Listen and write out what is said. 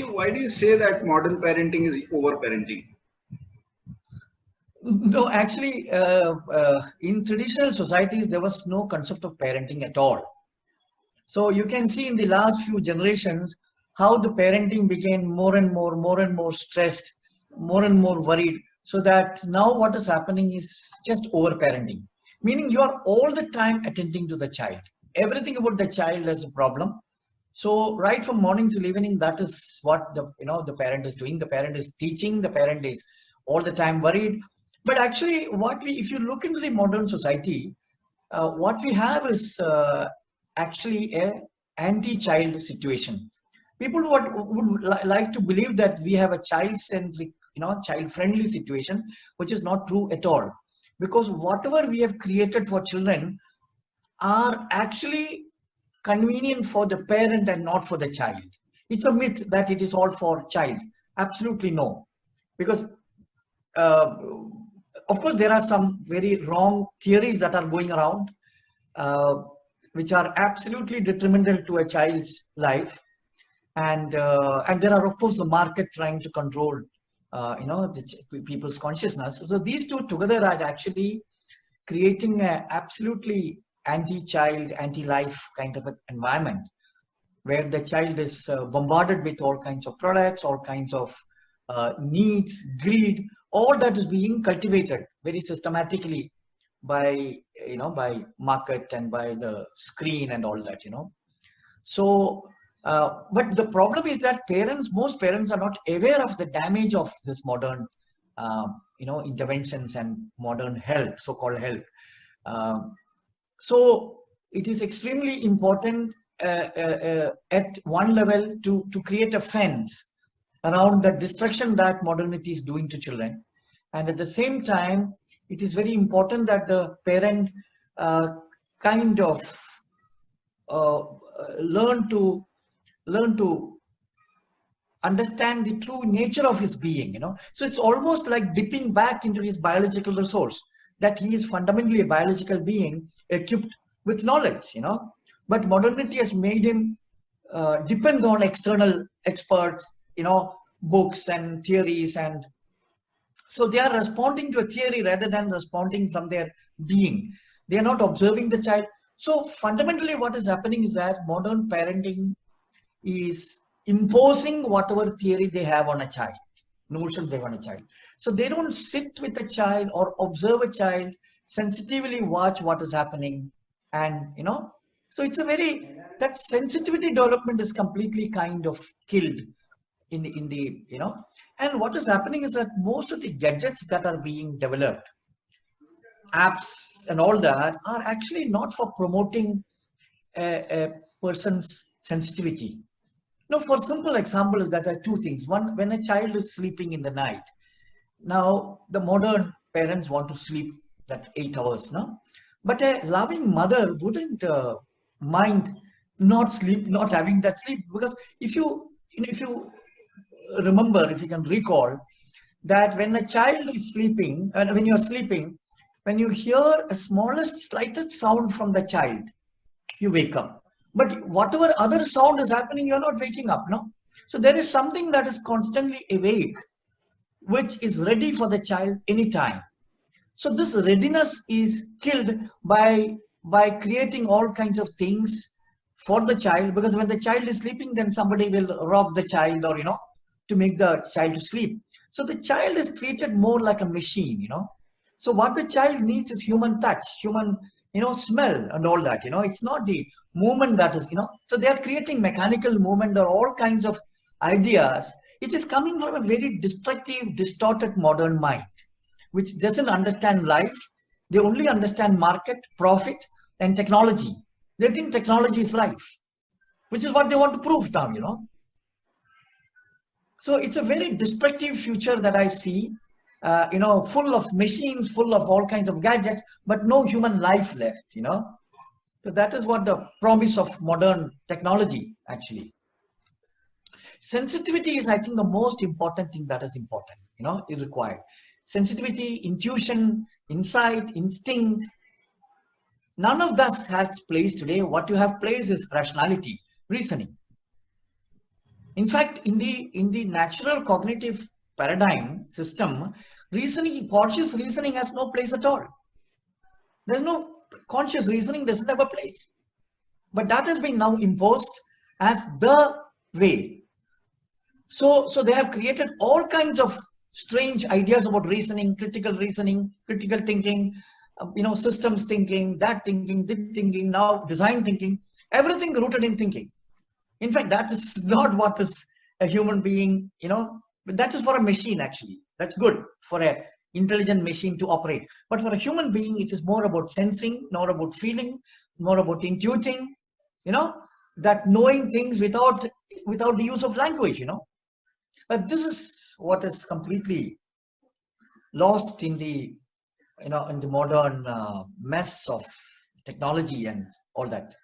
Why do you say that modern parenting is over-parenting? No, actually, in traditional societies, there was no concept of parenting at all. So you can see in the last few generations how the parenting became more and more stressed, more and more worried. So that now what is happening is just over parenting, meaning you are all the time attending to the child. Everything about the child is a problem. So right from morning till evening, that is what the parent is doing. The parent is teaching. The parent is all the time worried. But actually, if you look into the modern society, what we have is actually a anti-child situation. People would like to believe that we have a child-centric, child-friendly situation, which is not true at all. Because whatever we have created for children are actually convenient for the parent and not for the child. It's a myth that it is all for child. Absolutely no. Because uh, of course, there are some very wrong theories that are going around, uh, which are absolutely detrimental to a child's life, and there are of course the market trying to control, people's consciousness. So these two together are actually creating a absolutely anti-child, anti-life kind of an environment where the child is bombarded with all kinds of products, all kinds of needs, greed, all that is being cultivated very systematically by by market and by the screen and all that. So but the problem is that most parents are not aware of the damage of this modern interventions and modern help, so-called help. So it is extremely important at one level to create a fence around the destruction that modernity is doing to children. And at the same time, it is very important that the parent uh, kind of uh, learn to understand the true nature of his being. So it's almost like dipping back into his biological resource, that he is fundamentally a biological being equipped with knowledge. But modernity has made him depend on external experts, books and theories, and so they are responding to a theory rather than responding from their being. They are not observing the child. So fundamentally what is happening is that modern parenting is imposing whatever theory they have on a child, notion they have on a child. So they don't sit with a child or observe a child, sensitively watch what is happening. And so it's a very, that sensitivity development is completely kind of killed in the. And what is happening is that most of the gadgets that are being developed, apps and all that, are actually not for promoting a person's sensitivity. Now, for simple example, that are two things. One, when a child is sleeping in the night, now the modern parents want to sleep that 8 hours, no? But a loving mother wouldn't mind not having that sleep, because if you remember, if you can recall, that when a child is sleeping, and when you're sleeping, when you hear a smallest, slightest sound from the child, you wake up. But whatever other sound is happening, you're not waking up, no? So there is something that is constantly awake, which is ready for the child anytime. So this readiness is killed by creating all kinds of things for the child, because when the child is sleeping, then somebody will rock the child, or to make the child to sleep. So the child is treated more like a machine. So what the child needs is human touch, human smell and all that. It's not the movement that is. So they are creating mechanical movement or all kinds of ideas. It is coming from a very destructive, distorted modern mind, which doesn't understand life. They only understand market, profit, and technology. They think technology is life, which is what they want to prove now. So it's a very destructive future that I see, full of machines, full of all kinds of gadgets, but no human life left. So that is what the promise of modern technology actually. Sensitivity is, I think, the most important thing that is important, is required. Sensitivity, intuition, insight, instinct, none of that has place today. What you have place is rationality, reasoning. In fact, in the natural cognitive paradigm system, reasoning, conscious reasoning has no place at all. There's no conscious reasoning, doesn't have a place. But that has been now imposed as the way. So they have created all kinds of strange ideas about reasoning, critical thinking, systems thinking, that thinking, this thinking, now design thinking, everything rooted in thinking. In fact, that is not what is a human being, that is for a machine actually. That's good for a intelligent machine to operate. But for a human being, it is more about sensing, more about feeling, more about intuiting, that knowing things without the use of language, But this is what is completely lost in the, in the modern mess of technology and all that.